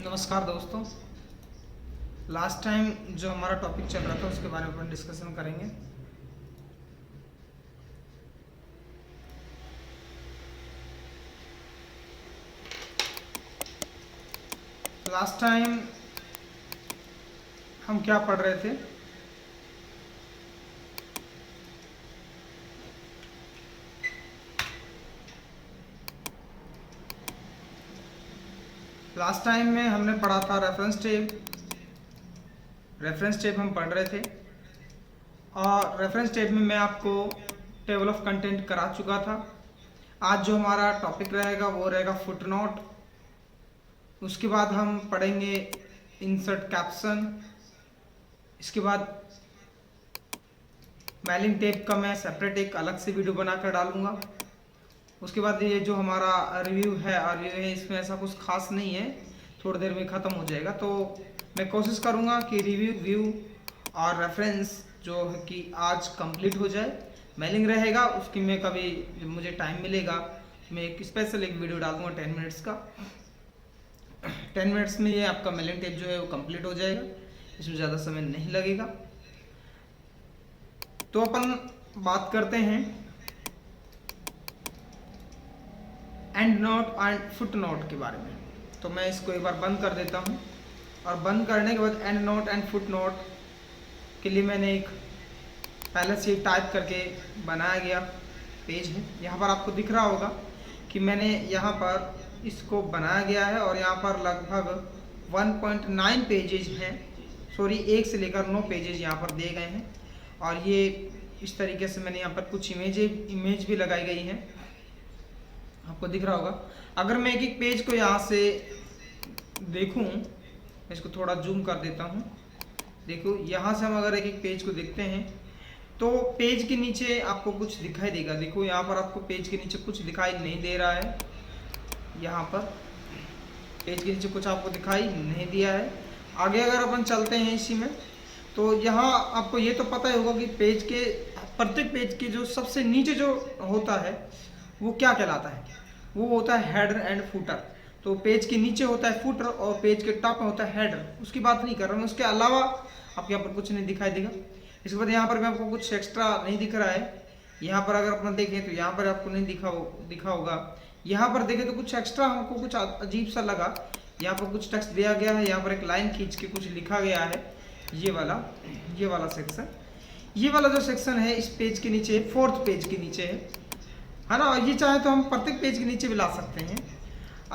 नमस्कार दोस्तों। Last time जो हमारा टॉपिक चल रहा था उसके बारे में अपन डिस्कशन करेंगे। लास्ट टाइम हम क्या पढ़ रहे थे? लास्ट टाइम में हमने पढ़ा था रेफरेंस टेप हम पढ़ रहे थे और रेफरेंस टेप में मैं आपको टेबल ऑफ कंटेंट करा चुका था। आज जो हमारा टॉपिक रहेगा वो रहेगा फुटनोट। उसके बाद हम पढ़ेंगे इंसर्ट कैप्शन। इसके बाद मेलिंग टेप का मैं सेपरेट एक अलग से वीडियो बनाकर डालूंगा। उसके बाद ये जो हमारा रिव्यू है और ये इसमें ऐसा कुछ खास नहीं है, थोड़ी देर में ख़त्म हो जाएगा। तो मैं कोशिश करूँगा कि रिव्यू व्यू और रेफरेंस जो है कि आज कंप्लीट हो जाए। मेलिंग रहेगा उसकी मैं कभी जब मुझे टाइम मिलेगा मैं एक स्पेशल एक वीडियो डाल दूँगा 10 मिनट्स का। 10 मिनट्स में ये आपका मेलिंग टेप जो है वो कंप्लीट हो जाएगा, इसमें ज़्यादा समय नहीं लगेगा। तो अपन बात करते हैं and note and foot note के बारे में। तो मैं इसको एक बार बंद कर देता हूँ और बंद करने के बाद and note and foot note के लिए मैंने एक पहले से टाइप करके बनाया गया पेज है। यहाँ पर आपको दिख रहा होगा कि मैंने यहाँ पर इसको बनाया गया है और यहाँ पर लगभग 1.9 पेजेज हैं। सॉरी 1 से लेकर 9 पेजेज यहाँ पर दिए गए हैं और ये इस तरीके से मैंने यहाँ पर कुछ इमेज भी लगाई गई हैं, आपको दिख रहा होगा। अगर मैं एक एक पेज को यहाँ से देखूं, मैं इसको थोड़ा जूम कर देता हूँ। देखो यहाँ से हम अगर एक एक पेज को देखते हैं तो पेज के नीचे आपको कुछ दिखाई देगा। देखो यहाँ पर आपको पेज के नीचे कुछ दिखाई नहीं दे रहा है। यहाँ पर पेज के नीचे कुछ आपको दिखाई नहीं दिया है। आगे अगर अपन चलते हैं इसी में तो यहाँ आपको ये तो पता ही होगा कि पेज के प्रत्येक पेज के जो सबसे नीचे जो होता है वो क्या कहलाता है, वो होता है हेडर एंड फुटर। तो पेज के नीचे होता है फुटर और पेज के टॉप में होता है हेडर। उसकी बात नहीं कर रहा मैं, उसके अलावा आपको यहाँ पर कुछ नहीं दिखाई देगा। इसके बाद यहाँ पर भी आपको कुछ एक्स्ट्रा नहीं दिख रहा है। यहाँ पर अगर अपन देखें तो यहाँ पर आपको नहीं दिखा होगा। यहाँ पर देखें तो कुछ एक्स्ट्रा हमको कुछ अजीब सा लगा। यहाँ पर कुछ टेक्स्ट दिया गया है, यहाँ पर एक लाइन खींच के कुछ लिखा गया है। ये वाला सेक्शन, ये वाला जो सेक्शन है इस पेज के नीचे 4th पेज के नीचे है ना। ये चाहे तो हम प्रत्येक पेज के नीचे भी ला सकते हैं,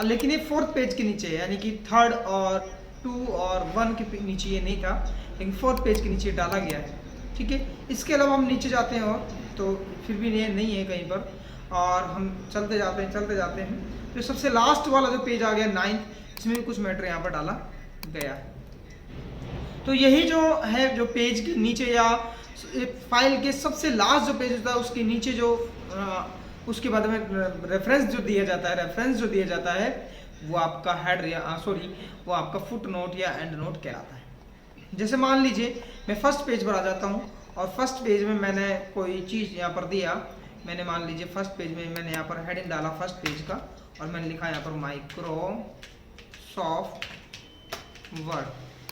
लेकिन ये 4th पेज के नीचे है, यानी कि 3rd और 2 और 1 के नीचे ये नहीं था, लेकिन 4th पेज के नीचे डाला गया है। ठीक है, इसके अलावा हम नीचे जाते हैं और तो फिर भी ये नहीं है कहीं पर, और हम चलते जाते हैं तो सबसे लास्ट वाला जो पेज आ गया 9th, इसमें भी कुछ मैटर यहाँ पर डाला गया है। तो यही जो है जो पेज के नीचे या फाइल के सबसे लास्ट जो पेज होता है उसके नीचे जो उसके बाद में रेफरेंस जो दिया जाता है वो आपका हेडर या वो आपका फुट नोट या एंड नोट कहलाता है। जैसे मान लीजिए मैं फर्स्ट पेज पर आ जाता हूँ और फर्स्ट पेज में मैंने कोई चीज़ यहाँ पर दिया। मैंने मान लीजिए फर्स्ट पेज में मैंने यहाँ पर हेडिंग डाला फर्स्ट पेज का और मैंने लिखा यहाँ पर माइक्रोसॉफ्ट वर्ड।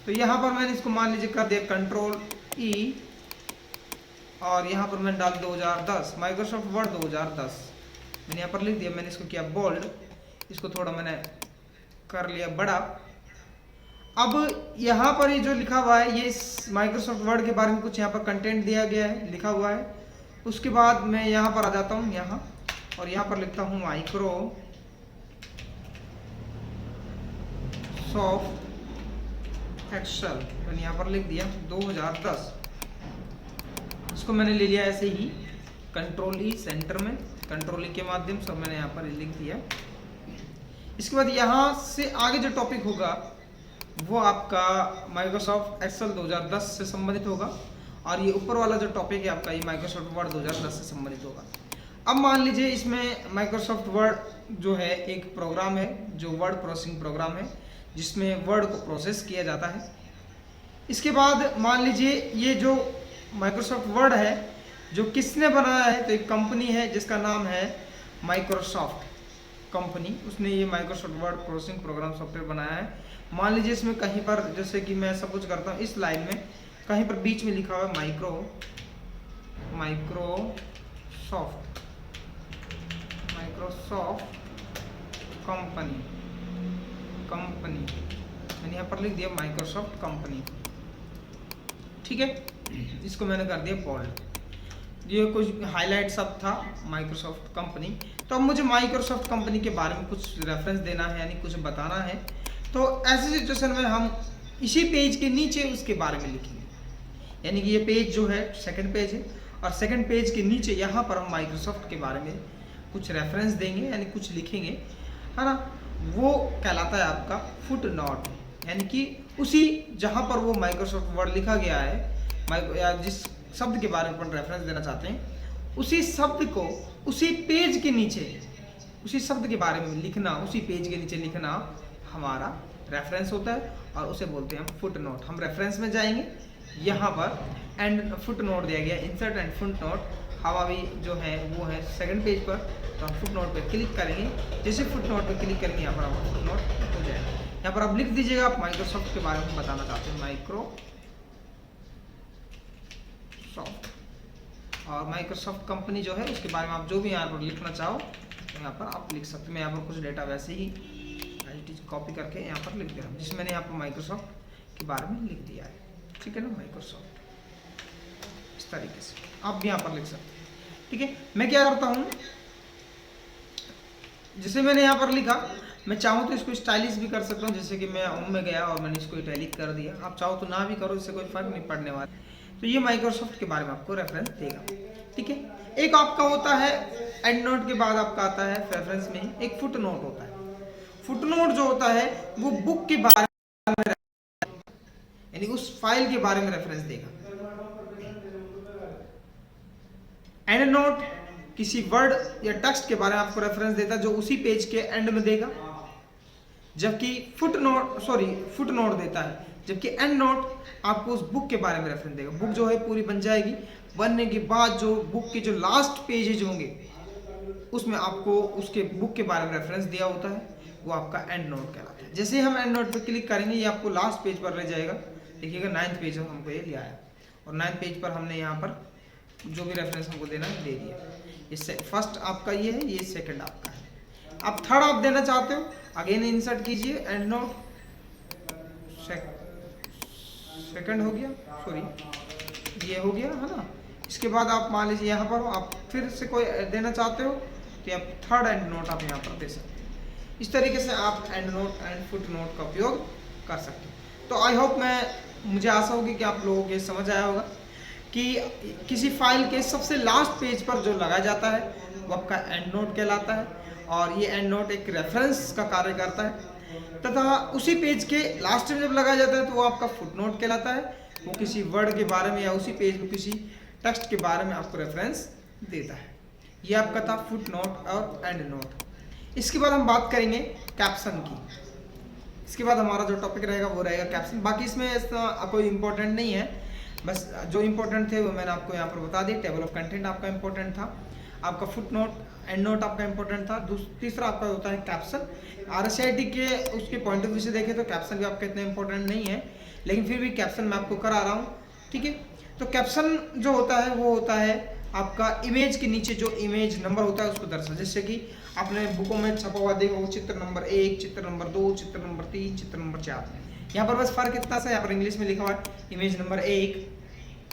तो यहाँ पर मैंने इसको मान लीजिए कर दिया Ctrl+E और यहाँ पर मैंने डाल 2010 माइक्रोसॉफ्ट वर्ड 2010 मैंने यहाँ पर लिख दिया। मैंने इसको किया बोल्ड, इसको थोड़ा मैंने कर लिया बड़ा। अब यहाँ पर ये जो लिखा हुआ है ये माइक्रोसॉफ्ट वर्ड के बारे में कुछ यहाँ पर कंटेंट दिया गया है, लिखा हुआ है। उसके बाद मैं यहाँ पर आ जाता हूँ यहाँ और यहाँ पर लिखता हूँ माइक्रोसॉफ्ट एक्सेल। मैंने यहाँ पर लिख दिया 2010। इसको मैंने ले लिया ऐसे ही Ctrl+E सेंटर में, Ctrl+E के माध्यम से मैंने यहाँ पर लिख दिया। इसके बाद यहाँ से आगे जो टॉपिक होगा वो आपका माइक्रोसॉफ्ट एक्सेल 2010 से संबंधित होगा और ये ऊपर वाला जो टॉपिक है आपका ये माइक्रोसॉफ्ट वर्ड 2010 से संबंधित होगा। अब मान लीजिए इसमें माइक्रोसॉफ्ट वर्ड जो है एक प्रोग्राम है जो वर्ड प्रोसेसिंग प्रोग्राम है जिसमें वर्ड को प्रोसेस किया जाता है। इसके बाद मान लीजिए ये जो माइक्रोसॉफ्ट वर्ड है जो किसने बनाया है, तो एक कंपनी है जिसका नाम है माइक्रोसॉफ्ट। कंपनी, उसने ये Microsoft word processing program software बनाया है। मान लीजिए इसमें कहीं पर, जैसे कि मैं सपोज करता हूँ इस लाइन में कहीं पर बीच में लिखा हुआ है माइक्रोसॉफ्ट कंपनी, मैंने यहाँ पर लिख दिया माइक्रोसॉफ्ट कंपनी, ठीक है। इसको मैंने कर दिया बोल्ड, ये कुछ हाईलाइट सब था माइक्रोसॉफ्ट कंपनी। तो अब मुझे माइक्रोसॉफ्ट कंपनी के बारे में कुछ रेफरेंस देना है, यानी कुछ बताना है। तो ऐसी सिचुएशन में हम इसी पेज के नीचे उसके बारे में लिखेंगे, यानी कि ये पेज जो है सेकंड पेज है, और सेकंड पेज के नीचे यहाँ पर हम माइक्रोसॉफ्ट के बारे में कुछ रेफरेंस देंगे, यानी कुछ लिखेंगे, है ना। वो कहलाता है आपका फुट नोट, यानी कि उसी जहाँ पर वो माइक्रोसॉफ्ट वर्ड लिखा गया है या जिस शब्द के बारे में अपन रेफरेंस देना चाहते हैं, उसी शब्द को उसी पेज के नीचे, उसी शब्द के बारे में लिखना, उसी पेज के नीचे लिखना हमारा रेफरेंस होता है, और उसे बोलते हैं हम फुट नोट। हम रेफरेंस में जाएंगे, यहाँ पर एंड फुट नोट दिया गया, इंसर्ट एंड फुट नोट, हम अभी जो है वो है सेकंड पेज पर, तो हम फुट नोट पर क्लिक करेंगे। जैसे फुट नोट पर क्लिक करेंगे, यहाँ पर आपका फुट नोट हो जाएगा। यहाँ पर आप लिख दीजिएगा आप माइक्रोसॉफ्ट के बारे में बताना चाहते हैं, माइक्रोसॉफ्ट, और माइक्रोसॉफ्ट कंपनी जो है उसके बारे में आप जो भी यहाँ पर लिखना चाहो तो यहाँ पर आप लिख सकते हैं। मैं यहाँ पर कुछ डेटा वैसे ही कॉपी करके यहाँ पर लिख दे रहा हूँ, जिसमें मैंने यहाँ पर माइक्रोसॉफ्ट के बारे में लिख दिया है, ठीक है ना, माइक्रोसॉफ्ट। इस तरीके से आप भी यहाँ पर लिख सकते हैं, ठीक है। मैं क्या करता हूँ, जैसे मैंने यहाँ पर लिखा, मैं चाहूँ तो इसको स्टाइलिश भी कर सकता हूँ, जैसे कि मैं होम में गया और मैंने इसको इटैलिक कर दिया। आप चाहो तो ना भी करो, इससे कोई फर्क नहीं पड़ने वाला। तो ये माइक्रोसॉफ्ट के बारे में आपको रेफरेंस देगा, ठीक है। एक आपका होता है एंड नोट के बाद आपका आता है रेफरेंस में एक फुट नोट होता है। फुट नोट जो होता है वो बुक के बारे में, यानी उस फाइल के बारे में रेफरेंस देगा। एंड नोट किसी वर्ड या टेक्स्ट के बारे में आपको रेफरेंस देता है, जो उसी पेज के एंड में देगा, जबकि फुट नोट देता है, जबकि एंड नोट आपको उस बुक के बारे में रेफरेंस देगा। बुक जो है पूरी बन जाएगी, बनने के बाद जो बुक के जो लास्ट पेजेज होंगे उसमें आपको उसके बुक के बारे में रेफरेंस दिया होता है, वो आपका एंड नोट कहलाता है। जैसे ही हम एंड नोट पर क्लिक करेंगे, ये आपको लास्ट पेज पर ले जाएगा। देखिएगा 9th पेज हमको ये लिया है, और 9th पेज पर हमने यहाँ पर जो भी रेफरेंस हमको देना है दे दिया। ये फर्स्ट आपका ये है, ये सेकंड आपका है। अब थर्ड आप देना चाहते हो, अगेन इंसर्ट कीजिए एंड नोट, सेकंड हो गया, सॉरी ये हो गया, है ना। इसके बाद आप मान लीजिए यहाँ पर आप फिर से कोई देना चाहते हो तो आप थर्ड एंड नोट आप यहाँ पर दे सकते हैं। इस तरीके से आप and note and foot note का उपयोग कर सकते हो। तो आई होप मुझे आशा होगी कि आप लोगों के समझ आया होगा कि किसी फाइल के सबसे लास्ट पेज पर जो लगाया जाता है वो आपका एंड नोट कहलाता है, और ये एंड नोट एक रेफरेंस का कार्य करता है, तथा उसी पेज के लास्ट में जब लगाया जाता है तो वो आपका फुट नोट कहलाता है। वो किसी वर्ड के बारे में या उसी पेज में किसी टेक्स्ट के बारे में आपको रेफरेंस देता है। ये आपका था फुट नोट और एंड नोट। इसके बाद हम बात करेंगे कैप्शन की। इसके बाद हमारा जो टॉपिक रहेगा वो रहेगा कैप्शन। बाकी इसमें कोई इंपॉर्टेंट नहीं है, बस जो इंपॉर्टेंट थे वो मैंने आपको यहाँ पर बता दिया। टेबल ऑफ कंटेंट आपका इंपॉर्टेंट था, आपका फुट नोट एंड नोट आपका इंपॉर्टेंट था। तीसरा आपका होता है कैप्शन। RSIT के उसके पॉइंट ऑफ व्यू से देखें तो कैप्शन भी आपका इतना इंपॉर्टेंट नहीं है, लेकिन फिर भी कैप्शन मैं आपको करा रहा हूँ, ठीक है। तो कैप्शन जो होता है वो होता है आपका इमेज के नीचे जो इमेज नंबर होता है उसको दर्शा। जैसे कि आपने बुकों में छपा हुआ देखा वो चित्र नंबर 1, चित्र नंबर 2, चित्र नंबर 3, चित्र नंबर 4। यहाँ पर बस फर्क इतना सा, यहाँ पर इंग्लिश में लिखा हुआ है इमेज नंबर 1,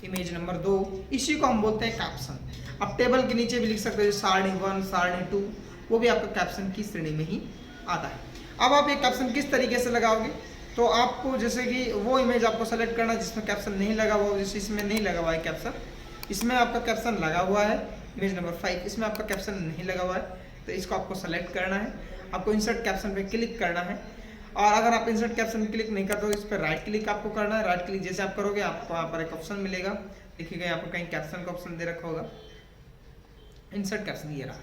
इमेज नंबर 2, इसी को हम बोलते हैं कैप्शन। अब टेबल के नीचे भी लिख सकते हो सारणी 1, सारणी 2, वो भी आपका कैप्शन की श्रेणी में ही आता है। अब आप ये कैप्शन किस तरीके से लगाओगे, तो आपको जैसे कि वो इमेज आपको सेलेक्ट करना जिसमें कैप्शन नहीं लगा हुआ, जैसे इसमें नहीं लगा हुआ है कैप्शन, इसमें आपका कैप्शन लगा हुआ है इमेज नंबर 5, इसमें आपका कैप्शन नहीं लगा हुआ है, तो इसको आपको सेलेक्ट करना है। आपको इंसर्ट कैप्शन पे क्लिक करना है, और अगर आप इंसर्ट कैप्शन क्लिक नहीं करते तो इस पर राइट क्लिक आपको करना है। राइट क्लिक जैसे आप करोगे आपको यहाँ पर एक ऑप्शन मिलेगा, देखिएगा यहाँ पर कहीं कैप्शन का ऑप्शन दे रखा होगा, इंसर्ट कैप्शन ये रहा।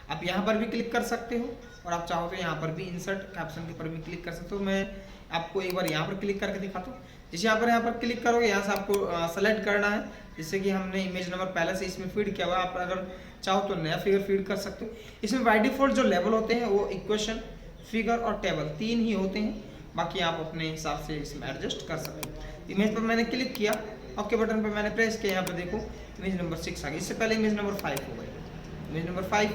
आप यहाँ पर भी क्लिक कर सकते हो, और आप चाहो तो यहाँ पर भी इंसर्ट कैप्शन के ऊपर भी क्लिक कर सकते हो। मैं आपको एक बार यहाँ पर क्लिक करके दिखाता हूँ। जैसे यहाँ पर क्लिक करोगे, यहाँ से आपको सेलेक्ट करना है। जैसे कि हमने इमेज नंबर पहले से इसमें फीड किया हुआ है, आप अगर चाहो तो नया फिगर फीड कर सकते हो। इसमें बाय डिफॉल्ट जो लेवल होते हैं वो इक्वेशन, फिगर और टेबल 3 ही होते हैं, बाकी आप अपने हिसाब से इसमें एडजस्ट कर सकते हो। इमेज पर मैंने क्लिक किया, ओके बटन पर मैंने प्रेस किया, यहाँ पर देखो इमेज नंबर 6 आ गई। इससे पहले इमेज नंबर 5 हो गई, इमेज नंबर 5,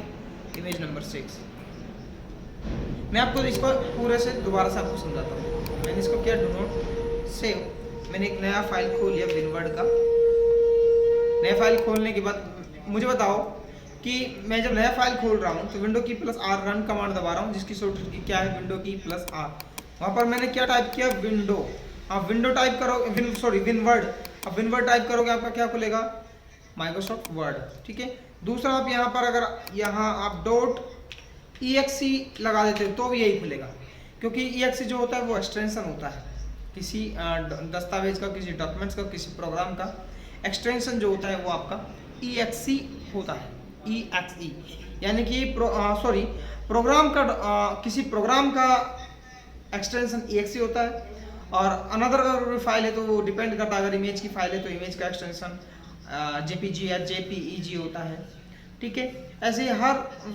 इमेज नंबर 6। मैं आपको इसको पूरे से दोबारा से आपको समझाता हूँ। मैंने इसको किया डू नॉट सेव, मैंने एक नया फाइल खोल लिया विनवर्ड का। नया फाइल खोलने के बाद मुझे बताओ कि मैं जब नया फाइल खोल रहा हूँ तो विंडो की प्लस आर रन कमांड दबा रहा हूँ, जिसकी शॉर्टकट की क्या है विंडो की प्लस आर। वहाँ पर मैंने क्या टाइप किया, विंडो। आप विंडो टाइप करोगे, सॉरी विनवर्ड। अब विनवर्ड टाइप करोगे आपका क्या खुलेगा, माइक्रोसॉफ्ट वर्ड। ठीक है। दूसरा आप यहाँ पर अगर यहाँ आप .exe लगा देते हो तो भी यही खुलेगा, क्योंकि exe जो होता है वो एक्सटेंशन होता है किसी दस्तावेज का, किसी डॉक्यूमेंट्स का, किसी प्रोग्राम का एक्सटेंशन जो होता है वो आपका exe होता है। exe यानी कि प्रोग्राम का किसी प्रोग्राम का एक्सटेंशन exe होता है। और अनदर अगर फाइल है तो वो डिपेंड करता है, अगर इमेज की फाइल है तो इमेज का एक्सटेंशन जेपीजी या जेपीईजी होता है। ठीक है। ऐसे ही हर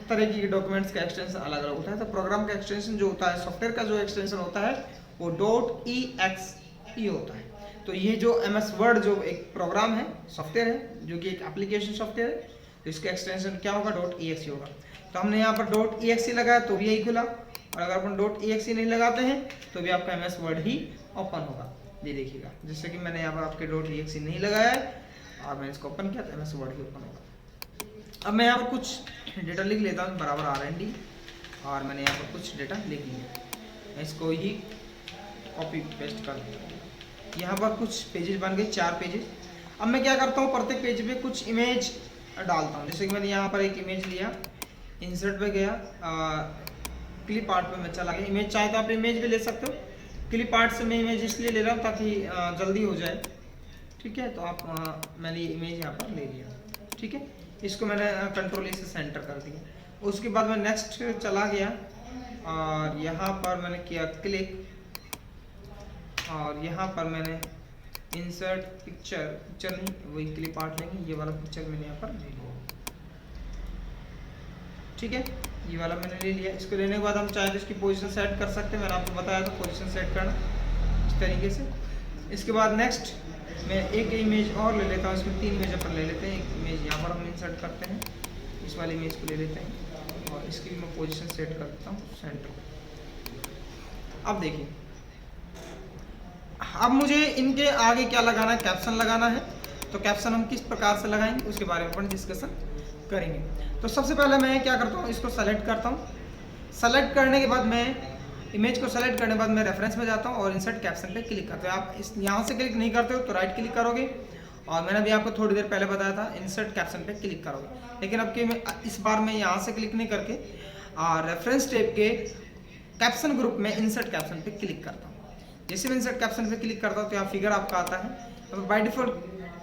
तरह की डॉक्यूमेंट्स का एक्सटेंशन अलग अलग होता है। तो प्रोग्राम का एक्सटेंशन जो होता है, सॉफ्टवेयर का जो एक्सटेंशन होता है वो .exe होता है। तो ये जो MS वर्ड जो एक प्रोग्राम है, सॉफ्टवेयर है, जो कि एक एप्लीकेशन सॉफ्टवेयर है, तो इसका एक्सटेंशन क्या होगा, .exe होगा। तो हमने यहाँ पर .exe लगाया तो भी यही खुला, और अगर अपन .exe नहीं लगाते हैं तो भी आपका MS वर्ड ही ओपन होगा। ये देखिएगा, जैसे कि मैंने यहाँ पर आपके .exe नहीं लगाया है और मैंने इसको ओपन किया तो MS वर्ड ही ओपन होगा। अब मैं यहाँ पर कुछ डेटा लिख लेता हूँ, बराबर R&D, और मैंने यहाँ पर कुछ डेटा लिख लिया। मैं इसको ही कॉपी पेस्ट कर देता हूँ। यहाँ पर कुछ पेजेस बन गए, 4 पेजेस। अब मैं क्या करता हूँ, प्रत्येक पेज पे कुछ इमेज डालता हूँ। जैसे कि मैंने यहाँ पर एक इमेज लिया, इंसर्ट पे गया, क्लिप आर्ट पे मैं चला गया। इमेज चाहे तो आप इमेज भी ले सकते हो, क्लिप आर्ट से मैं इमेज इसलिए ले रहा हूँ ताकि जल्दी हो जाए। ठीक है। तो आप मैंने ये इमेज यहाँ पर ले लिया। ठीक है। इसको मैंने कंट्रोल से सेंटर कर दिया। उसके बाद मैं नेक्स्ट चला गया और यहाँ पर मैंने किया क्लिक, और यहाँ पर मैंने इंसर्ट पिक्चर नहीं, वही क्लिप आर्ट लेंगे, ये वाला पिक्चर मैंने यहाँ पर ले लिया। ठीक है। ये वाला मैंने ले लिया। इसको लेने के बाद हम चाहे तो इसकी पोजीशन सेट कर सकते हैं, मैंने आपको बताया था पोजीशन सेट करना इस तरीके से। इसके बाद नेक्स्ट मैं एक इमेज और ले लेता हूँ, इसमें 3 इमेज अपन ले लेते हैं। एक इमेज यहाँ पर हम इंसर्ट करते हैं, इस वाली इमेज को ले लेते हैं, और इसकी भी मैं पोजीशन सेट कर देता हूँ सेंटर। अब देखिए, अब मुझे इनके आगे क्या लगाना है, कैप्शन लगाना है। तो कैप्शन हम किस प्रकार से लगाएंगे उसके बारे में अपन डिस्कशन करेंगे। तो सबसे पहले मैं क्या करता हूँ, इसको सेलेक्ट करता हूँ। सेलेक्ट करने के बाद मैं इमेज को सेलेक्ट करने के बाद मैं रेफरेंस में जाता हूँ और इंसर्ट कैप्शन पे क्लिक करते हो। आप इस यहाँ से क्लिक नहीं करते हो तो राइट क्लिक करोगे, और मैंने भी आपको थोड़ी देर पहले बताया था इंसर्ट कैप्शन पे क्लिक करोगे। लेकिन अब कि इस बार मैं यहाँ से क्लिक नहीं करके रेफरेंस टैब के कैप्शन ग्रुप में इंसर्ट कैप्शन पे क्लिक करता हूँ। जैसे मैं इंसर्ट कैप्शन पे क्लिक करता हूँ तो यहाँ फिगर आपका आता है। तो बाय डिफॉल्ट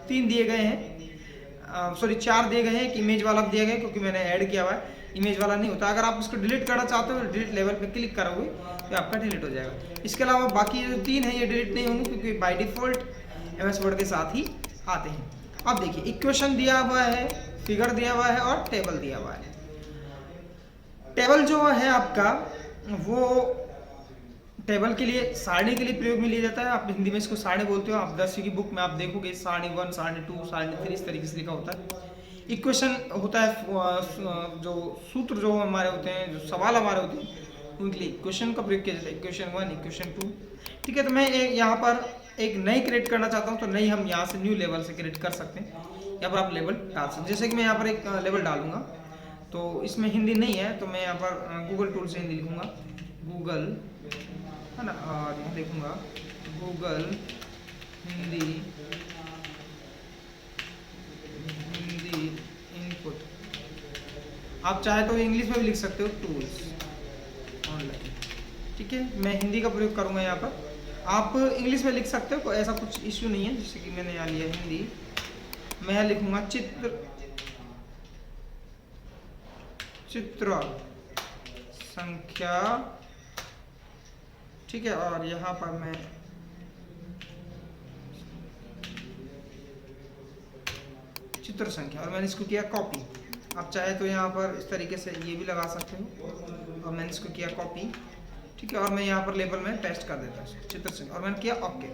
3 दिए गए हैं, सॉरी 4 दिए गए हैं, कि इमेज वाला दिया गया क्योंकि मैंने ऐड किया हुआ है, इमेज वाला नहीं होता। अगर आप उसको डिलीट करना चाहते हो तो डिलीट लेवल पे क्लिक करोगे तो आपका डिलीट हो जाएगा। इसके अलावा बाकी जो 3 है ये डिलीट नहीं होंगे क्योंकि बाय डिफॉल्ट MS वर्ड के साथ ही आते हैं। अब देखिए, इक्वेशन दिया हुआ है, फिगर दिया हुआ है और टेबल दिया हुआ है। टेबल जो है आपका वो टेबल के लिए, सारणी के लिए प्रयोग में लिया जाता है। आप हिंदी में इसको सारणी बोलते हो। आप 10वीं की बुक में आप देखोगे सारणी 1, सारणी 2, सारणी 3 इस तरीके से लिखा होता है। इक्वेशन होता है, जो सूत्र जो हमारे होते हैं, जो सवाल हमारे होते हैं उनके लिए इक्वेशन का प्रयोग किया जाता है। Equation 1, equation 2। ठीक है। तो मैं यहाँ पर एक नई क्रिएट करना चाहता हूँ, तो नई हम यहाँ से न्यू लेवल से क्रिएट कर सकते हैं। यहाँ पर आप लेवल डाल सकते हैं। जैसे कि मैं यहाँ पर एक लेवल डालूंगा, तो इसमें हिंदी नहीं है तो मैं यहाँ पर गूगल टूल से हिंदी लिखूंगा, गूगल है ना, और यहाँ देखूंगा गूगल हिंदी इनपुट। आप चाहे तो इंग्लिश में भी लिख सकते हो, टूल्स ऑनलाइन। ठीक है। मैं हिंदी का प्रयोग करूंगा यहाँ पर, आप इंग्लिश में लिख सकते हो, कोई ऐसा कुछ इश्यू नहीं है। जैसे कि मैंने यहाँ लिया हिंदी, मैं यहाँ लिखूंगा चित्र संख्या ठीक है। और यहाँ पर मैं चित्र संख्या, और मैंने इसको किया कॉपी। आप चाहे तो यहाँ पर इस तरीके से ये भी लगा सकते हो, और मैंने इसको किया कॉपी, ठीक है। और मैं यहाँ पर लेबल में पेस्ट कर देता हूँ चित्र संख्या, और मैंने किया ओके,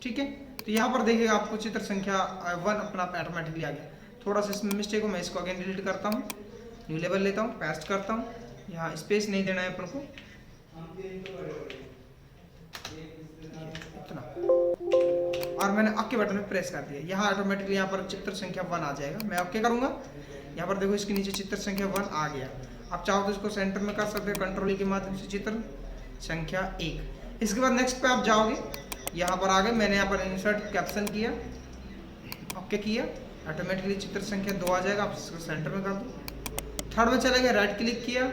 ठीक है। तो यहाँ पर देखिएगा आपको चित्र संख्या 1 अपना ऑटोमेटिकली आ गया। थोड़ा सा इसमें मिस्टेक हो, मैं इसको अगेन डिलीट करता हूँ, न्यू लेबल लेता हूँ, पेस्ट करता हूँ, यहाँ स्पेस नहीं देना है अपन को, इतना, और मैंने ओके बटन में प्रेस कर दिया। यहाँ ऑटोमेटिकली यहाँ पर चित्र संख्या 1 आ जाएगा। मैं ओके करूँगा, यहाँ पर देखो इसके नीचे चित्र संख्या 1 आ गया। आप चाहो तो इसको सेंटर में कर सकते हो कंट्रोल के माध्यम से, चित्र संख्या 1। इसके बाद नेक्स्ट पे आप जाओगे, यहाँ पर आ गए, मैंने यहाँ पर इंसर्ट कैप्शन किया, ओके किया, ऑटोमेटिकली चित्र संख्या 2 आ जाएगा। आप इसको सेंटर में कर दो, थर्ड में चले गए, राइट क्लिक किया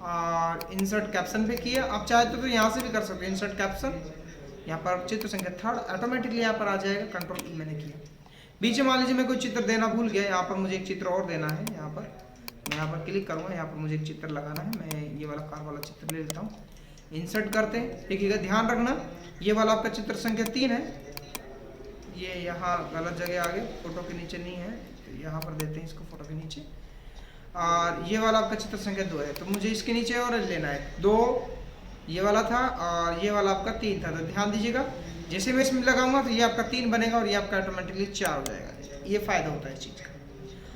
और इंसर्ट कैप्शन पे किया। आप चाहते तो यहाँ से भी कर सकते हो इंसर्ट कैप्शन, यहाँ पर चित्र संख्या 3 ऑटोमेटिकली यहाँ पर आ जाएगा, कंट्रोल ई मैंने किया। बीच में मान लीजिए मैं कोई चित्र देना भूल गया, यहाँ पर मुझे एक चित्र और देना है, यहाँ पर मैं यहाँ पर क्लिक करूँगा, यहाँ पर मुझे एक चित्र लगाना है, मैं ये वाला कार वाला चित्र ले लेता हूँ, इंसर्ट करते हैं। देखिएगा ध्यान रखना, ये वाला आपका चित्र संख्या 3 है, ये यहाँ गलत जगह आ गए, फोटो के नीचे नहीं है, तो यहाँ पर देते हैं इसको फोटो के नीचे। और ये वाला आपका चित्र संख्या 2 है, तो मुझे इसके नीचे और लेना है 2, ये वाला था और ये वाला आपका 3 था। तो ध्यान दीजिएगा, जैसे मैं इसमें लगाऊंगा तो ये आपका 3 बनेगा और ये आपका ऑटोमेटिकली 4 हो जाएगा। ये फायदा होता है इस चीज़ का।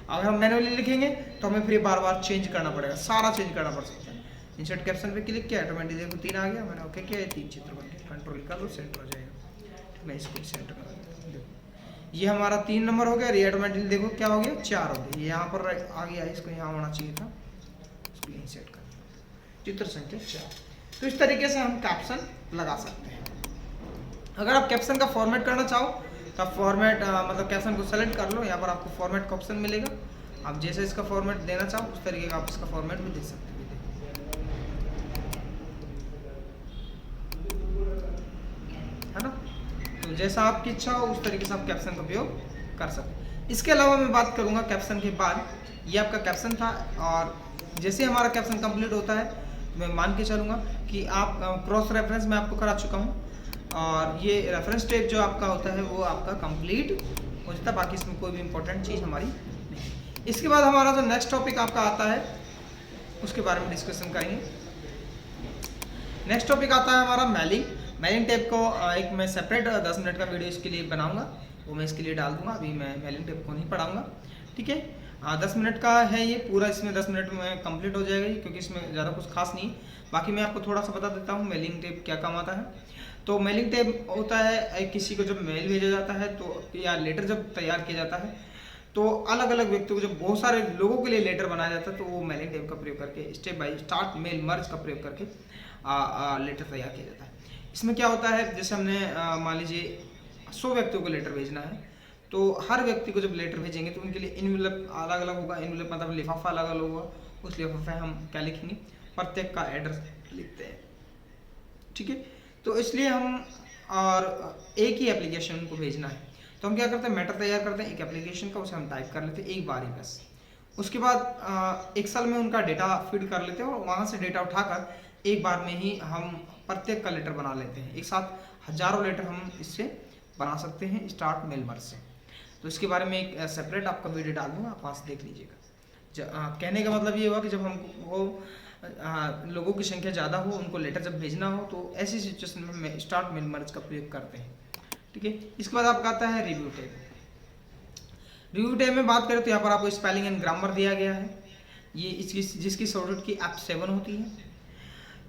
अगर हम मैनुअली लिखेंगे तो हमें फिर बार बार चेंज करना पड़ेगा, सारा चेंज करना पड़ सकता है। इंसर्ट कैप्शन पे क्लिक किया, ऑटोमेटिकली देखो 3 आ गया, मैंने ओके किया, ये 3 चित्र बन गया, कंट्रोल कर लो, सेंटर हो जाएगा। मैं इसको सेंटर कर देता हूँ, देखो ये हमारा 3 नंबर हो गया, ये ऑटोमेटिकली देखो क्या हो गया, 4 हो गया। ये यहाँ पर आ गया, इसको यहाँ होना चाहिए था, इसको यहीं सेट कर, चित्र संख्या 4। तो इस तरीके से हम कैप्शन लगा सकते हैं। अगर आप कैप्शन का फॉर्मेट करना चाहो तो आप फॉर्मेट मतलब कैप्शन को सेलेक्ट कर लो, यहाँ पर आपको फॉर्मेट का ऑप्शन मिलेगा। आप जैसे इसका फॉर्मेट देना चाहो उस तरीके का आप इसका फॉर्मेट भी दे सकते हो, है ना। तो जैसा आपकी इच्छा हो उस तरीके से आप कैप्शन का उपयोग कर सकते हैं। इसके अलावा मैं बात करूँगा कैप्शन के बाद, ये आपका कैप्शन था, और जैसे हमारा कैप्शन कंप्लीट होता है मैं मान के चलूँगा कि आप क्रॉस रेफरेंस मैं आपको करा चुका हूँ, और ये रेफरेंस टेप जो आपका होता है वो आपका कंप्लीट हो जाता है। बाकी इसमें कोई भी इंपॉर्टेंट चीज़ हमारी नहीं। इसके बाद हमारा जो नेक्स्ट टॉपिक आपका आता है उसके बारे में डिस्कशन करेंगे। नेक्स्ट टॉपिक आता है हमारा मेलिंग टेप को एक मैं सेपरेट 10 मिनट का वीडियो इसके लिए बनाऊंगा, वो मैं इसके लिए डाल दूंगा। अभी मैं मेलिंग टेप को नहीं पढ़ाऊंगा, ठीक है। 10 मिनट का है ये पूरा, इसमें 10 मिनट में कंप्लीट हो जाएगा क्योंकि इसमें ज़्यादा कुछ खास नहीं है। बाकी मैं आपको थोड़ा सा बता देता हूँ मेलिंग टेप क्या काम आता है। तो मेलिंग टेप होता है किसी को जब मेल भेजा जाता है तो, या लेटर जब तैयार किया जाता है तो अलग अलग व्यक्तियों को, जब बहुत सारे लोगों के लिए लेटर बनाया जाता है तो वो मेलिंग टेप का प्रयोग करके step by start mail merge का प्रयोग करके लेटर तैयार किया जाता है। इसमें क्या होता है, जैसे हमने मान लीजिए 100 व्यक्तियों को लेटर भेजना है, तो हर व्यक्ति को जब लेटर भेजेंगे तो उनके लिए इनवेलप अलग अलग होगा, इनवेलप मतलब लिफाफा अलग अलग होगा। उस लिफाफे हम क्या लिखेंगे, प्रत्येक का एड्रेस लिखते हैं, ठीक है। तो इसलिए हम, और एक ही एप्लीकेशन को भेजना है तो हम क्या करते हैं, मैटर तैयार करते हैं एक एप्लीकेशन का, उसे हम टाइप कर लेते हैं एक बार ही बस। उसके बाद एक्सेल में उनका डेटा फीड कर लेते हैं और वहाँ से डेटा उठाकर एक बार में ही हम प्रत्येक का लेटर बना लेते हैं। एक साथ हजारों लेटर हम इससे बना सकते हैं स्टार्ट मेल मर्ज से। तो इसके बारे में एक सेपरेट आपका वीडियो डाल दूँगा, आप वहाँ से देख लीजिएगा। कहने का मतलब ये हुआ कि जब हमको लोगों की संख्या ज़्यादा हो, उनको लेटर जब भेजना हो तो ऐसी सिचुएशन में हम स्टार्ट मेल मर्ज का प्रयोग करते हैं, ठीक है। इसके बाद आपका आता है रिव्यू टेब। रिव्यू टेब में बात करें तो यहाँ पर आपको स्पेलिंग एंड ग्रामर दिया गया है, ये इसकी जिसकी शॉर्टकट की F7 होती है।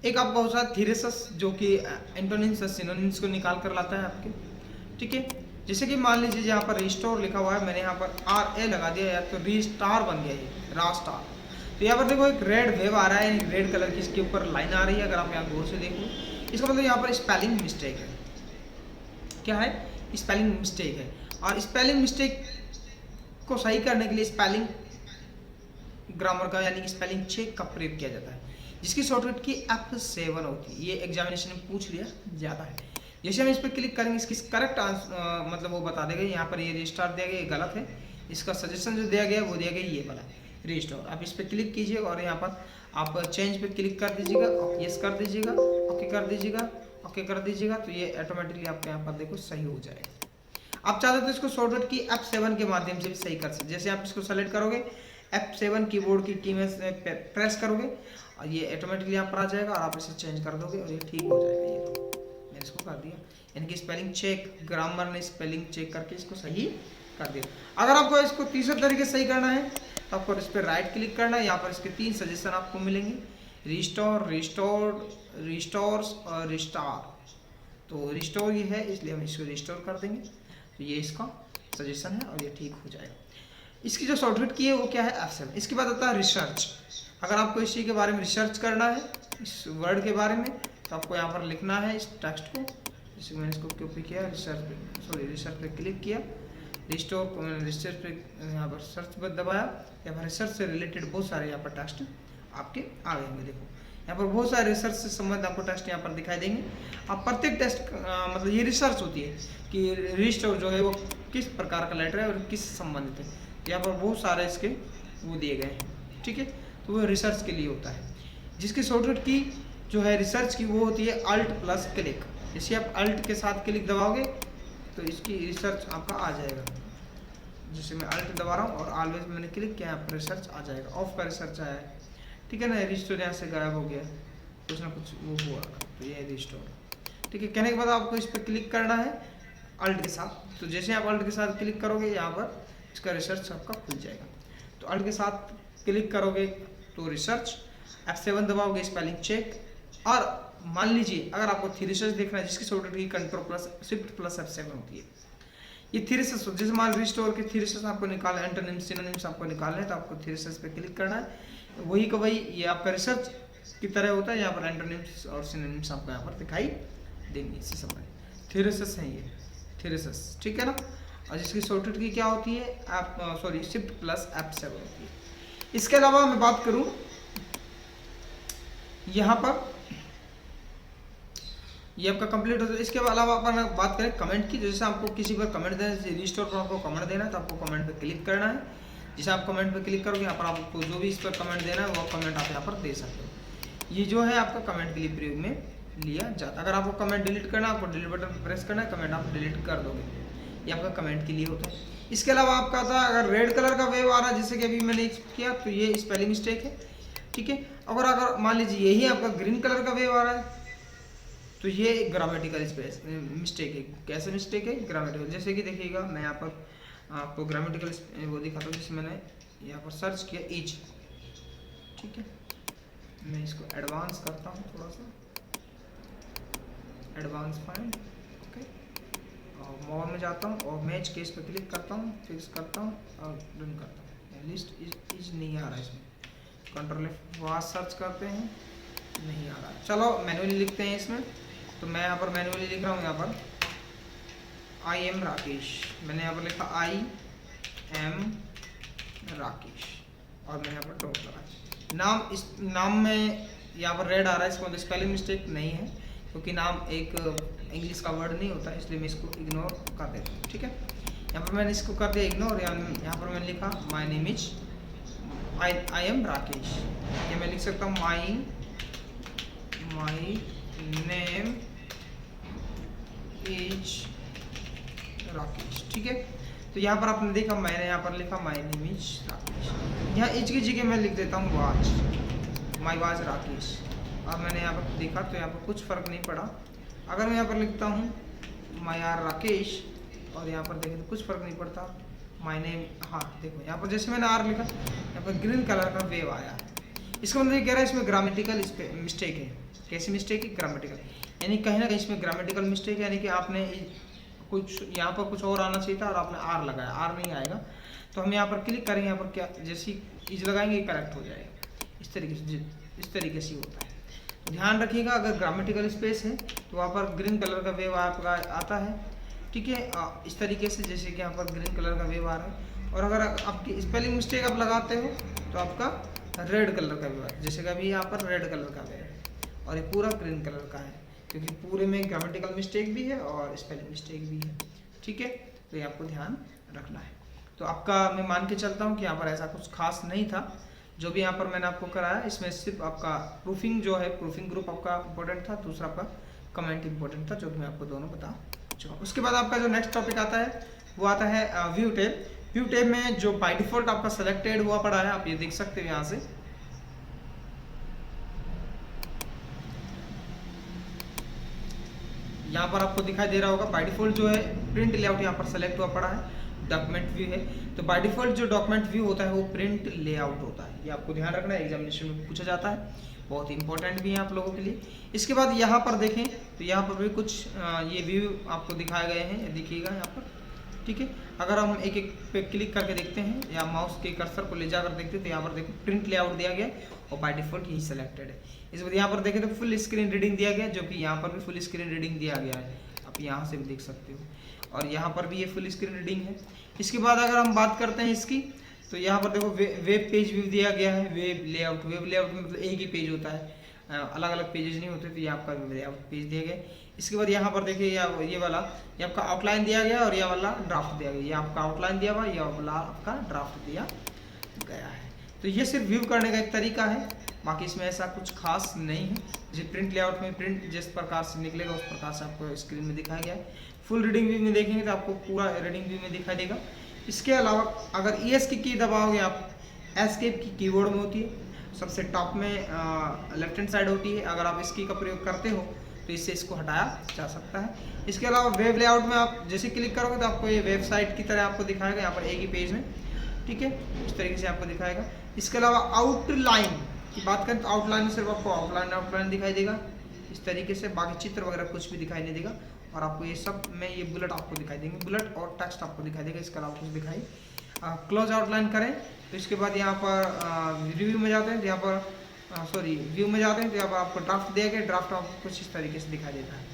एक आपका होता है थीरेसिस जो कि एंटोनिम्स सिनोनिम्स को निकाल कर लाता है आपके, ठीक है। जैसे कि मान लीजिए यहाँ पर रिस्टोर लिखा हुआ है, मैंने यहाँ पर RA लगा दिया या तो रीस्टार बन गया, ये रास्टार। तो यहाँ पर देखो एक रेड वेव आ रहा है, रेड कलर की इसके ऊपर लाइन आ रही है, अगर आप यहाँ गौर से देखो इसका मतलब यहाँ पर स्पेलिंग मिस्टेक है। क्या है, स्पेलिंग मिस्टेक है। और स्पेलिंग मिस्टेक को सही करने के लिए स्पेलिंग ग्रामर का यानी कि स्पेलिंग चेक का प्रयोग किया जाता है, जिसकी शॉर्टकट की F7 होती है। ये एग्जामिनेशन में पूछ लिया जाता है। जैसे हम इस पर क्लिक करेंगे इसकी करेक्ट मतलब वो बता देगा। यहाँ पर ये रिस्टार्ट दिया गया, ये गलत है। इसका सजेशन जो दिया गया वो दिया गया ये वाला, रिस्टोर। आप इस पर क्लिक कीजिएगा और यहाँ पर आप चेंज पे क्लिक कर दीजिएगा, यस कर दीजिएगा, ओके कर दीजिएगा, ओके कर दीजिएगा, तो ये ऑटोमेटिकली आपके यहाँ पर देखो सही हो जाएगा। आप चाहते तो इसको शॉर्टकट की F7 के माध्यम से भी सही कर सकते। जैसे आप इसको सेलेक्ट करोगे, F7 कीबोर्ड की की में प्रेस करोगे और ये ऑटोमेटिकली यहाँ पर आ जाएगा और आप इसे चेंज कर दोगे और ये ठीक हो जाएगा। ये मैंने इसको कर दिया, यानी कि स्पेलिंग चेक, ग्रामर ने स्पेलिंग चेक करके इसको सही कर दिया। अगर आपको इसको तीसरे तरीके से सही करना है तो आपको इस पर राइट क्लिक करना है। यहाँ पर इसके 3 सजेशन आपको मिलेंगे, रिस्टोर, रिस्टोर्ड, रिस्टोर्स और रिस्टार। तो रिस्टोर ये है इसलिए हम इसको रिस्टोर कर देंगे, तो ये इसका सजेशन है और ये ठीक हो जाएगा। इसकी जो शॉर्टकट की है वो क्या है, F7। इसके बाद आता है रिसर्च। अगर आपको इसी के बारे में रिसर्च करना है, इस वर्ड के बारे में, तो आपको यहाँ पर लिखना है इस टेक्स्ट को। जैसे मैंने इसको कॉपी किया, रिसर्च पे क्लिक किया, रिस्टोर रिसर्च पे यहाँ पर सर्च पर दबाया, यहाँ पर रिसर्च से रिलेटेड बहुत सारे यहाँ पर टेक्स्ट आपके आ गए होंगे। देखो यहाँ पर बहुत सारे रिसर्च से संबंधित आपको टेस्ट यहाँ पर दिखाई देंगे। आप प्रत्येक टेस्ट मतलब ये रिसर्च होती है कि रिस्टोर जो है वो किस प्रकार का लेटर है और किस संबंधित है। यहाँ पर बहुत सारे इसके वो दिए गए हैं, ठीक है, तो वो रिसर्च के लिए होता है। जिसकी शॉर्टकट की जो है रिसर्च की वो होती है अल्ट प्लस क्लिक। जैसे आप अल्ट के साथ क्लिक दबाओगे तो इसकी रिसर्च आपका आ जाएगा। जैसे मैं अल्ट दबा रहा हूँ और ऑलवेज मैंने क्लिक किया, यहाँ पर रिसर्च आ जाएगा, ऑफ का रिसर्च आया है, ठीक है ना। रिस्टोर यहाँ से गायब हो गया, कुछ ना कुछ वो हुआ, तो ये है रिस्टोर, ठीक है। कहने के बाद आपको इस पर क्लिक करना है अल्ट के साथ। तो जैसे आप अल्ट के साथ क्लिक करोगे यहाँ पर इसका रिसर्च आपका खुल जाएगा। तो अल्ट के साथ क्लिक करोगे तो रिसर्च, F7 दबाओगे स्पेलिंग चेक। और मान लीजिए अगर आपको थीरिसस देखना है जिसकी शॉर्टकट की control plus shift plus F7 होती है, ये थीरिसस जैसे मान रिस्टोर के थीरिसस आपको निकालना है, एंटोनिम्स सिनोनिम्स आपको निकालना है, तो आपको थीरिसस पे क्लिक करना है। वही का वही ये आपका रिसर्च की तरह होता है। यहाँ पर एंटोनिम्स और सिनोनिम्स आपको यहाँ पर दिखाई देंगे, इससे समझ थीरिसस है ये थीरिसस, ठीक है ना। और जिसकी शॉर्टकट की क्या होती है, आप शिफ्ट प्लस F7 होती है। इसके अलावा मैं बात करूं यहाँ पर ये आपका कंप्लीट होता है। इसके अलावा अपन बात करें कमेंट की, जैसे आपको किसी पर कमेंट देना है, रिस्टोर पर आपको कमेंट देना है तो आपको कमेंट पे क्लिक करना है। जैसे आप कमेंट पे क्लिक करोगे यहाँ पर आपको जो भी इस पर कमेंट देना है वो कमेंट आप यहाँ पर दे सकते हो। ये जो है आपका कमेंट के लिए प्रयोग में लिया जाता है। अगर आपको कमेंट डिलीट करना है, आपको डिलीट बटन प्रेस करना है, कमेंट आप डिलीट कर दोगे, ये आपका कमेंट के लिए होता है। इसके अलावा आपका आता है अगर रेड कलर का वेव आ रहा है जैसे कि अभी मैंने किया, तो ये स्पेलिंग मिस्टेक है, ठीक है। अगर मान लीजिए यही आपका ग्रीन कलर का वेव आ रहा है तो ये ग्रामेटिकल स्पेस मिस्टेक है। कैसे मिस्टेक है, ग्रामेटिकल। जैसे कि देखिएगा मैं यहाँ पर आपको ग्रामेटिकल वो दिखाता हूँ। जैसे मैंने यहाँ पर सर्च किया इज, ठीक है, मैं इसको एडवांस करता हूँ थोड़ा सा, एडवांस फाइंड, ओके, और मोर में जाता हूँ और मैच केस पे क्लिक करता हूँ, फिक्स करता हूँ और रन करता हूँ। लिस्ट इज नहीं आ रहा है इसमें, कंट्रोल F वहाँ सर्च करते हैं, नहीं आ रहा है। चलो मैनुअली लिखते हैं इसमें, तो मैं यहाँ पर मैनुअली लिख रहा हूँ। यहाँ पर आई एम राकेश, मैंने यहाँ पर लिखा आई एम राकेश और मैं यहाँ पर डॉट लगा। नाम, इस नाम में यहाँ पर रेड आ रहा है, इसको स्पेलिंग मिस्टेक नहीं है क्योंकि नाम एक इंग्लिश का वर्ड नहीं होता, इसलिए मैं इसको इग्नोर कर देता हूँ, ठीक है। यहाँ पर मैंने इसको कर दिया इग्नोर। यहाँ पर मैंने लिखा my name is I am Rakesh, ये मैं लिख सकता हूँ माई नेम इज राकेश, ठीक है। तो यहाँ पर आपने देखा मैंने यहाँ पर लिखा माई नेम इज राकेश, यहाँ इज की जगह मैं लिख देता हूँ वाज, माई वाज राकेश, और मैंने यहाँ पर देखा तो यहाँ पर कुछ फ़र्क नहीं पड़ा। अगर मैं यहाँ पर लिखता हूँ माई आर राकेश और यहाँ पर देखें तो कुछ फ़र्क नहीं पड़ता, माई नेम, हाँ देखो यहाँ पर जैसे मैंने आर लिखा यहाँ पर ग्रीन कलर का वेव आया। इसका मतलब ये कह रहा है इसमें ग्रामेटिकल मिस्टेक है। कैसी मिस्टेक है, ग्रामेटिकल, यानी कहीं ना कहीं इसमें ग्रामेटिकल मिस्टेक है, यानी कि आपने कुछ यहाँ पर कुछ और आना चाहिए था और आपने आर लगाया, आर नहीं आएगा। तो हम यहाँ पर क्लिक करेंगे, यहाँ पर क्या जैसे इज लगाएंगे करेक्ट हो जाएगा। इस तरीके से होता है। तो ध्यान रखिएगा अगर ग्रामेटिकल स्पेस है तो वहाँ पर ग्रीन कलर का वेव आपका आता है, ठीक है, इस तरीके से जैसे कि यहाँ पर ग्रीन कलर का वेव आ रहा है। और अगर आपकी स्पेलिंग मिस्टेक आप लगाते हो तो आपका रेड कलर का वेव, जैसे कि अभी यहाँ पर रेड कलर का वेव है और ये पूरा ग्रीन कलर का है, क्योंकि पूरे में ग्रामेटिकल मिस्टेक भी है और स्पेलिंग मिस्टेक भी है, ठीक है। तो ये आपको ध्यान रखना है। तो आपका मैं मान के चलता हूँ कि यहाँ पर ऐसा कुछ खास नहीं था। जो भी यहाँ पर मैंने आपको कराया इसमें सिर्फ आपका प्रूफिंग जो है, प्रूफिंग ग्रुप आपका इंपॉर्टेंट था, दूसरा आपका कमेंट इंपॉर्टेंट था, जो मैं आपको दोनों बता चुका। उसके बाद आपका जो नेक्स्ट टॉपिक आता है वो आता है व्यू टैब। व्यू टैब में जो बाय डिफॉल्ट आपका सेलेक्टेड हुआ पड़ा है, आप ये देख सकते हो यहाँ से। यहाँ पर आपको दिखाई दे रहा होगा बाय डिफॉल्ट जो है प्रिंट लेआउट यहाँ पर सेलेक्ट हुआ पड़ा है, डॉक्यूमेंट व्यू है। तो बाय डिफॉल्ट जो डॉक्यूमेंट व्यू होता है वो प्रिंट लेआउट होता है, ये आपको ध्यान रखना है, एग्जामिनेशन में पूछा जाता है, बहुत इंपॉर्टेंट भी है आप लोगों के लिए। इसके बाद यहाँ पर देखें तो यहाँ पर भी कुछ ये व्यू आपको दिखाए गए हैं, देखिएगा यहाँ पर, ठीक है। अगर हम एक एक पे क्लिक करके देखते हैं या माउस के कर्सर को ले जाकर देखते हैं तो यहाँ पर देखो प्रिंट लेआउट दिया गया है और बाय डिफॉल्ट यही सेलेक्टेड है। इस बाद यहाँ पर देखें तो फुल स्क्रीन रीडिंग दिया गया है, जो कि यहाँ पर भी फुल स्क्रीन रीडिंग दिया गया है, आप यहाँ से भी देख सकते हो, और यहाँ पर भी ये फुल स्क्रीन रीडिंग है। इसके बाद अगर हम बात करते हैं इसकी, तो यहाँ पर देखो वेब पेज व्यू दिया गया है, वेब लेआउट में मतलब एक ही पेज होता है, अलग अलग पेजेस नहीं होते, तो ये आपका लेआउट पेज दिया गया है। इसके बाद यहाँ पर देखिए ये वाला ये आपका आउटलाइन दिया गया और ये वाला ड्राफ्ट दिया गया, ये आपका आउटलाइन दिया हुआ, ये वाला आपका ड्राफ्ट दिया गया है। तो ये सिर्फ व्यू करने का एक तरीका है, बाकी इसमें ऐसा कुछ खास नहीं है। जैसे प्रिंट लेआउट में प्रिंट जिस प्रकार से निकलेगा उस प्रकार से आपको स्क्रीन में दिखाया गया है। फुल रीडिंग व्यू में देखेंगे तो आपको पूरा रीडिंग व्यू में दिखाई देगा। इसके अलावा अगर ES की दबाओगे आप, एस्केप की कीबोर्ड में होती है, सबसे टॉप में लेफ्ट हैंड साइड होती है, अगर आप इसकी का प्रयोग करते हो तो इससे इसको हटाया जा सकता है। इसके अलावा वेब लेआउट में आप जैसे क्लिक करोगे तो आपको ये वेबसाइट की तरह आपको दिखाएगा यहाँ पर एक ही पेज में, ठीक है, इस तरीके से आपको दिखाएगा। इसके अलावा आउटलाइन की बात करें तो आउटलाइन में सिर्फ आपको आउटलाइन दिखाई देगा इस तरीके से, बाकी चित्र वगैरह कुछ भी दिखाई नहीं देगा, और आपको ये सब में ये बुलेट आपको दिखाई देंगे, बुलेट और टेक्स्ट आपको दिखाई देगा, इसके अलावा कुछ दिखाई। क्लोज आउटलाइन करें तो इसके बाद यहाँ पर रिव्यू में जाते हैं तो यहाँ पर व्यू में जाते हैं तो यहाँ पर आपको ड्राफ्ट दिया गया, ड्राफ्ट आपको कुछ इस तरीके से दिखाई देता है,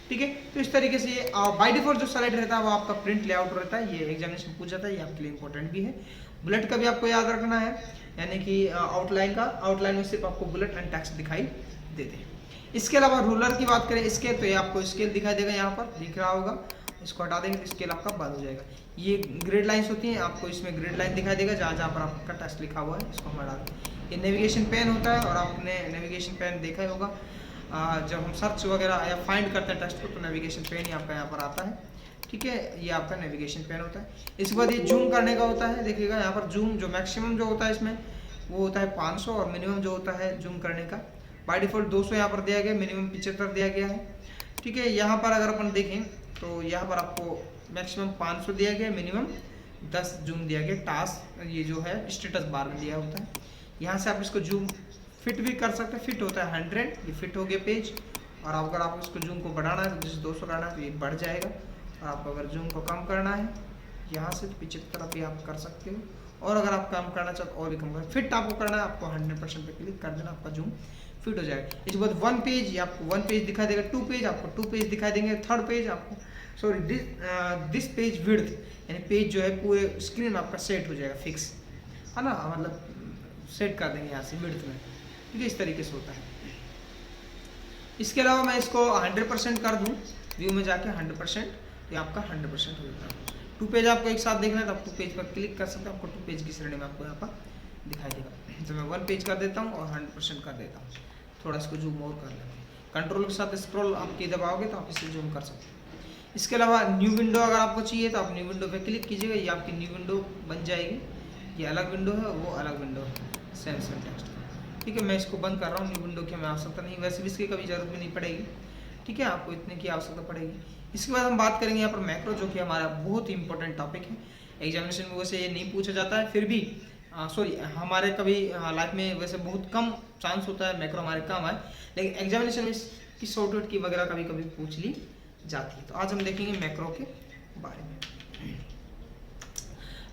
ठीक है। तो इस तरीके से ये बाय डिफॉल्ट जो स्लाइड रहता है वो आपका प्रिंट लेआउट रहता है, ये एग्जामिनेशन पूछ जाता है, ये आपके लिए इंपॉर्टेंट भी है। बुलेट का भी आपको याद रखना है, यानी कि आउटलाइन में सिर्फ आपको बुलेट एंड टेक्स्ट दिखाई देते हैं। इसके अलावा रूलर की बात करें स्केल, तो ये आपको स्केल दिखाई देगा, यहाँ पर दिख रहा होगा, इसको हटा देंगे तो स्केल आपका बंद हो जाएगा। ये ग्रिड लाइन्स होती हैं, आपको इसमें ग्रिड लाइन दिखाई देगा जहाँ जहाँ पर आपका टेक्स्ट लिखा हुआ है, इसको हम हटा दें। ये नेविगेशन पेन होता है, और आपने नेविगेशन पेन देखा ही होगा, जब हम सर्च वगैरह या फाइंड करते हैं टेक्स्ट को तो नेविगेशन पेन ही आपका यहाँ पर आता है, ठीक है, ये आपका नेविगेशन पेन होता है। इसके बाद ये जूम करने का होता है, देखिएगा यहाँ पर जूम जो मैक्सिमम जो होता है इसमें वो होता है 500, और मिनिमम जो होता है जूम करने का बाय डिफॉल्ट 200 यहाँ पर दिया गया, मिनिमम 75 दिया गया है, ठीक है। यहाँ पर अगर अपन देखें तो यहाँ पर आपको मैक्सिमम 500 दिया गया, मिनिमम 10 जूम दिया गया, टास्क ये जो है स्टेटस बार में दिया होता है। यहाँ से आप इसको जूम फिट भी कर सकते हैं, फिट होता है 100, ये फिट हो गया पेज, और अगर आप इसको जूम को बढ़ाना है तो जैसे 200 करना है तो ये बढ़ जाएगा, और आपको अगर जूम को कम करना है यहाँ से तो पीछे की तरफ भी आप कर सकते हो, और अगर आप कम करना चाहते हो और भी कम कर, फिट आपको करना है, आपको 100% पे क्लिक कर देना, आपका जूम फिट हो जाएगा। इसके बाद 1 पेज, आपको 1 पेज दिखाई देगा, 2 पेज आपको 2 पेज दिखाई देंगे, 3rd पेज आपको दिस पेज विड्थ, यानी पेज जो है पूरे स्क्रीन आपका सेट हो जाएगा, फिक्स है ना, मतलब सेट कर देंगे यहाँ से विड्थ में, ठीक है, इस तरीके से होता है। इसके अलावा मैं इसको 100% कर दूँ व्यू में जाके 100%, तो आपका 100% हो जाता है। 2 पेज आपको एक साथ देखना है तो आप 2 पेज पर क्लिक कर सकते हैं, आपको 2 पेज की श्रेणी में आपको यहाँ पर दिखाई देगा। तो मैं 1 पेज कर देता हूँ और 100% कर देता हूँ, थोड़ा इसको जूम और कर लेते हैं, कंट्रोल के साथ स्क्रॉल आप की दबाओगे तो आप इसे जूम कर सकते हैं। इसके अलावा न्यू विंडो अगर आपको चाहिए तो आप न्यू विंडो पे क्लिक कीजिएगा, ये आपकी न्यू विंडो बन जाएगी, ये अलग विंडो है, वो अलग विंडो है, सेम टेक्स्ट, ठीक है। मैं इसको बंद कर रहा हूँ, न्यू विंडो की हमें आवश्यकता नहीं, वैसे भी इसकी कभी जरूरत भी नहीं पड़ेगी, ठीक है, आपको इतने की आवश्यकता पड़ेगी। इसके बाद हम बात करेंगे यहाँ पर मैक्रो, जो कि हमारा बहुत ही इंपॉर्टेंट टॉपिक है, एग्जामिनेशन में वैसे ये नहीं पूछा जाता है, फिर भी हमारे कभी लाइफ में वैसे बहुत कम चांस होता है मैक्रो हमारे काम आए, लेकिन एग्जामिनेशन में इसकी शॉर्टकट की वगैरह कभी कभी पूछ ली जाती है। तो आज हम देखेंगे मैक्रो के बारे में,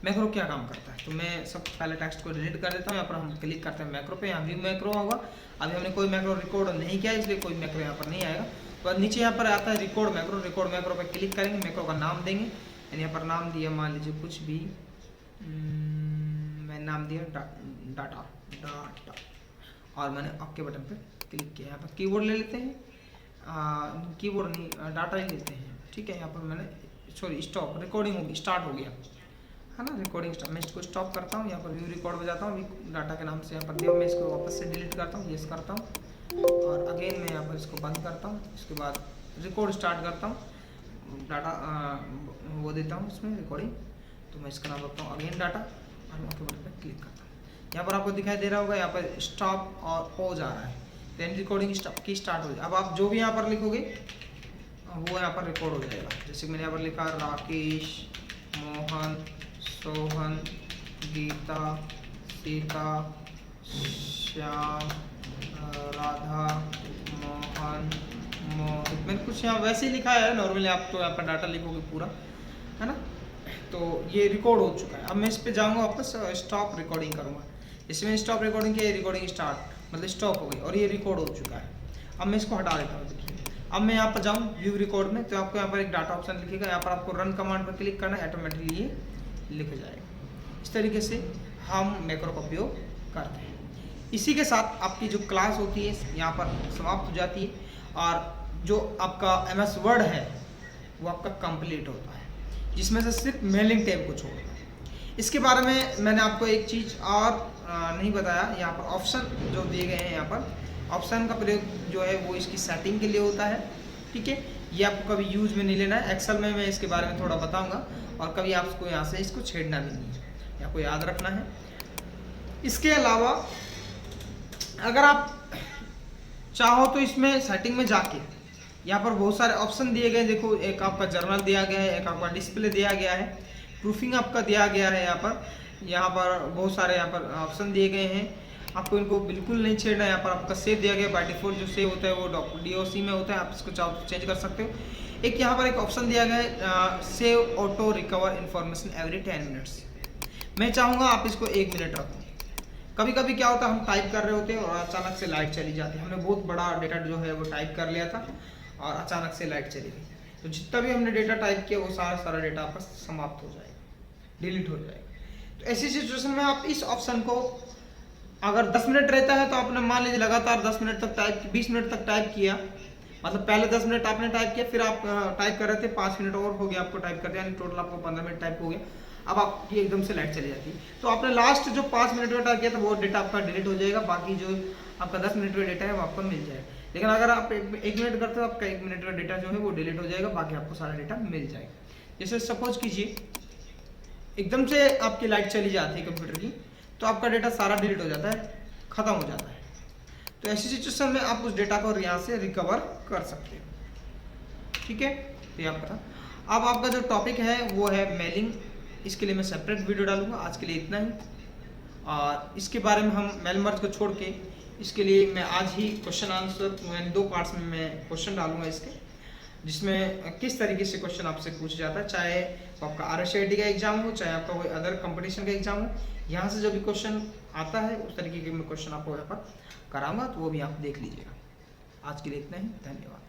मैक्रो क्या काम करता है। तो मैं सबसे पहले टेक्स्ट को डिलीट कर देता हूँ, यहाँ पर हम क्लिक करते हैं मैक्रो पे, यहाँ व्यू मैक्रो होगा, अभी हमने कोई मैक्रो रिकॉर्ड नहीं किया इसलिए कोई मैक्रो यहाँ पर नहीं आएगा। तो नीचे यहाँ पर आता है रिकॉर्ड मैक्रो पे क्लिक करेंगे, मैक्रो का नाम देंगे, यानी यहाँ पर नाम दिया मान लीजिए कुछ भी, मैं नाम दिया डाटा, और मैंने ओके बटन पे क्लिक किया। यहाँ पर कीबोर्ड ले लेते हैं, कीबोर्ड नहीं डाटा ही लेते हैं, ठीक है। यहाँ पर मैंने स्टॉप रिकॉर्डिंग होगी, स्टार्ट हो गया, है ना, रिकॉर्डिंग स्टॉप। मैं इसको स्टॉप करता हूँ, यहाँ पर व्यू रिकॉर्ड बजाता हूँ, डाटा के नाम से यहाँ पर दिया, मैं इसको वापस से डिलीट करता हूँ, यस करता हूँ और अगेन मैं यहाँ पर इसको बंद करता हूँ। इसके बाद रिकॉर्ड स्टार्ट करता हूँ, डाटा वो देता हूँ इसमें रिकॉर्डिंग, तो मैं इसका नाम रखता हूँ अगेन डाटा और मैं ओके बटन पर क्लिक करता हूँ। यहाँ पर आपको दिखाई दे रहा होगा, यहाँ पर स्टॉप और पॉज आ रहा है, देन रिकॉर्डिंग स्टॉप की स्टार्ट हो जाए। अब आप जो भी यहाँ पर लिखोगे वो यहाँ पर रिकॉर्ड हो जाएगा। जैसे मैंने यहाँ पर लिखा राकेश, मोहन, सोहन, गीता, सीता, श्याम, राधा, मोहन, मोहित, मैंने कुछ यहाँ वैसे ही लिखा है नॉर्मली, आप तो यहाँ पर डाटा लिखोगे पूरा, है ना। तो ये रिकॉर्ड हो चुका है। अब मैं इस पर जाऊँगा वापस, स्टॉप रिकॉर्डिंग करूँगा। इसमें स्टॉप रिकॉर्डिंग की रिकॉर्डिंग स्टार्ट मतलब स्टॉप हो गई और ये रिकॉर्ड हो चुका है। अब मैं इसको हटा देता हूँ। देखिए अब मैं यहाँ पर जाऊँ व्यू रिकॉर्ड में, तो आपको यहाँ पर एक डाटा ऑप्शन लिखेगा, यहाँ पर आपको रन कमांड पर क्लिक करना है, ऑटोमेटिकली ये लिख जाएगा। इस तरीके से हम मैक्रो का उपयोग करते हैं। इसी के साथ आपकी जो क्लास होती है यहाँ पर समाप्त हो जाती है और जो आपका MS वर्ड है वो आपका कंप्लीट होता है, जिसमें से सिर्फ मेलिंग टैब को छोड़ दें। इसके बारे में मैंने आपको एक चीज़ और नहीं बताया, यहाँ पर ऑप्शन जो दिए गए हैं, यहाँ पर ऑप्शन का प्रयोग जो है वो इसकी सेटिंग के लिए होता है, ठीक है। ये आपको कभी यूज में नहीं लेना है। एक्सेल में मैं इसके बारे में थोड़ा बताऊंगा और कभी आपको यहाँ से इसको छेड़ना भी नहीं है, आपको याद रखना है। इसके अलावा अगर आप चाहो तो इसमें सेटिंग में जाके यहाँ पर बहुत सारे ऑप्शन दिए गए, देखो एक आपका जर्नल दिया गया है, एक आपका डिस्प्ले दिया गया है, प्रूफिंग आपका दिया गया है, यहाँ पर बहुत सारे यहाँ पर ऑप्शन दिए गए हैं। आपको इनको बिल्कुल नहीं छेड़ना है। यहाँ पर आपका सेव दिया गया, बाय डिफॉल्ट जो सेव होता है वो DOC में होता है, आप इसको चाहो तो चेंज कर सकते हो। एक यहाँ पर एक ऑप्शन दिया गया है save auto recover information every 10 minutes. मैं चाहूँगा आप इसको 1 मिनट रखो। कभी कभी क्या होता है, हम टाइप कर रहे होते हैं और अचानक से लाइट चली जाती है। हमने बहुत बड़ा डेटा जो है वो टाइप कर लिया था और अचानक से लाइट चली गई, तो जितना भी हमने डेटा टाइप किया वो सारा डेटा आपका समाप्त हो जाएगा, डिलीट हो जाएगा। तो ऐसी सिचुएशन में आप इस ऑप्शन को, अगर 10 मिनट रहता है तो आपने मान लीजिए लगातार 10 मिनट तक टाइप, 20 मिनट तक टाइप किया, मतलब पहले 10 मिनट आपने टाइप किया, फिर आप टाइप कर रहे थे, 5 मिनट और हो गया आपको टाइप करते, यानी टोटल आपको 15 मिनट टाइप हो गया। अब आपकी एकदम से लाइट चली जाती है, तो आपने लास्ट जो 5 मिनट का टाइप किया था वो डेटा आपका डिलीट हो जाएगा, बाकी जो आपका 10 मिनट का डेटा है वो आपको मिल जाएगा। लेकिन अगर आप 1 मिनट करते हो, आपका 1 मिनट का डेटा जो है वो डिलीट हो जाएगा, बाकी आपको सारा डेटा मिल जाएगा। जैसे सपोज कीजिए एकदम से आपकी लाइट चली जाती है कंप्यूटर की, तो आपका डेटा सारा डिलीट हो जाता है, खत्म हो जाता है। तो ऐसी सिचुएशन में आप उस डेटा को यहाँ से रिकवर कर सकते हो, ठीक है। तो ये आपका था। अब आपका जो टॉपिक है वो है मेलिंग, इसके लिए मैं सेपरेट वीडियो डालूंगा। आज के लिए इतना ही, और इसके बारे में हम मेल मर्ज को छोड़ के इसके लिए मैं आज ही क्वेश्चन आंसर 2 पार्ट्स में मैं क्वेश्चन डालूंगा इसके, जिसमें किस तरीके से क्वेश्चन आपसे पूछा जाता है, चाहे आपका RSIT का एग्जाम हो, चाहे आपका कोई अदर कंपटीशन का एग्जाम हो, यहाँ से जो भी क्वेश्चन आता है उस तरीके के मैं क्वेश्चन आपको यहाँ पर कराऊंगा, तो वो भी आप देख लीजिएगा। आज के लिए इतना ही, धन्यवाद।